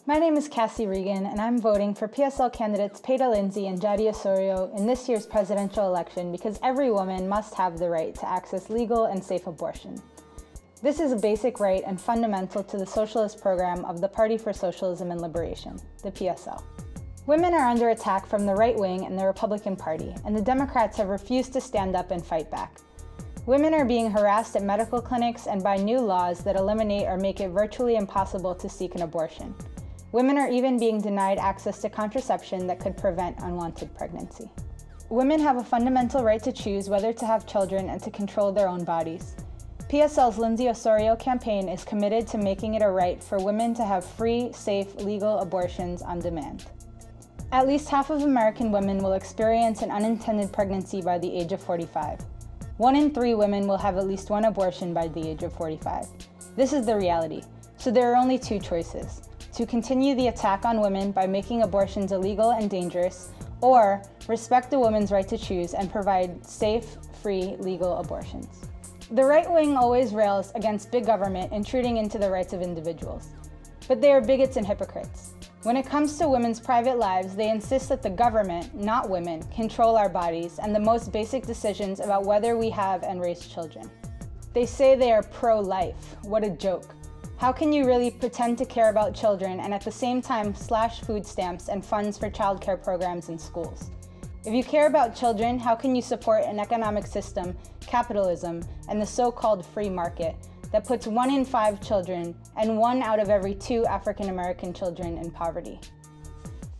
My name is Cassie Regan, and I'm voting for PSL candidates Peta Lindsay and Yari Osorio in this year's presidential election because every woman must have the right to access legal and safe abortion. This is a basic right and fundamental to the socialist program of the Party for Socialism and Liberation, the PSL. Women are under attack from the right wing and the Republican Party, and the Democrats have refused to stand up and fight back. Women are being harassed at medical clinics and by new laws that eliminate or make it virtually impossible to seek an abortion. Women are even being denied access to contraception that could prevent unwanted pregnancy. Women have a fundamental right to choose whether to have children and to control their own bodies. PSL's Lindsay Osorio campaign is committed to making it a right for women to have free, safe, legal abortions on demand. At least half of American women will experience an unintended pregnancy by the age of 45. 1 in 3 women will have at least one abortion by the age of 45. This is the reality, so there are only 2 choices: to continue the attack on women by making abortions illegal and dangerous, or respect the woman's right to choose and provide safe, free, legal abortions. The right wing always rails against big government intruding into the rights of individuals, but they are bigots and hypocrites. When it comes to women's private lives, they insist that the government, not women, control our bodies and the most basic decisions about whether we have and raise children. They say they are pro-life. What a joke. How can you really pretend to care about children and at the same time slash food stamps and funds for childcare programs in schools? If you care about children, how can you support an economic system, capitalism, and the so-called free market that puts 1 in 5 children and 1 out of every 2 African American children in poverty?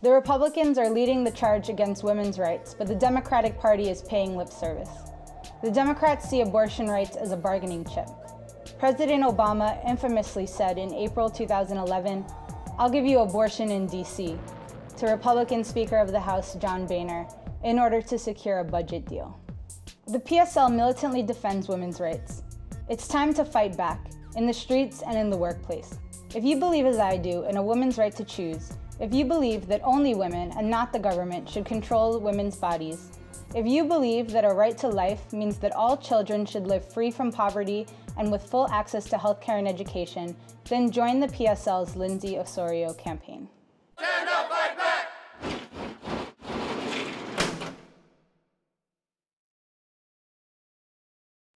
The Republicans are leading the charge against women's rights, but the Democratic Party is paying lip service. The Democrats see abortion rights as a bargaining chip. President Obama infamously said in April 2011, "I'll give you abortion in DC," to Republican Speaker of the House John Boehner in order to secure a budget deal. The PSL militantly defends women's rights. It's time to fight back, in the streets and in the workplace. If you believe as I do in a woman's right to choose, if you believe that only women and not the government should control women's bodies, if you believe that a right to life means that all children should live free from poverty and with full access to healthcare and education, then join the PSL's Lindsay Osorio campaign.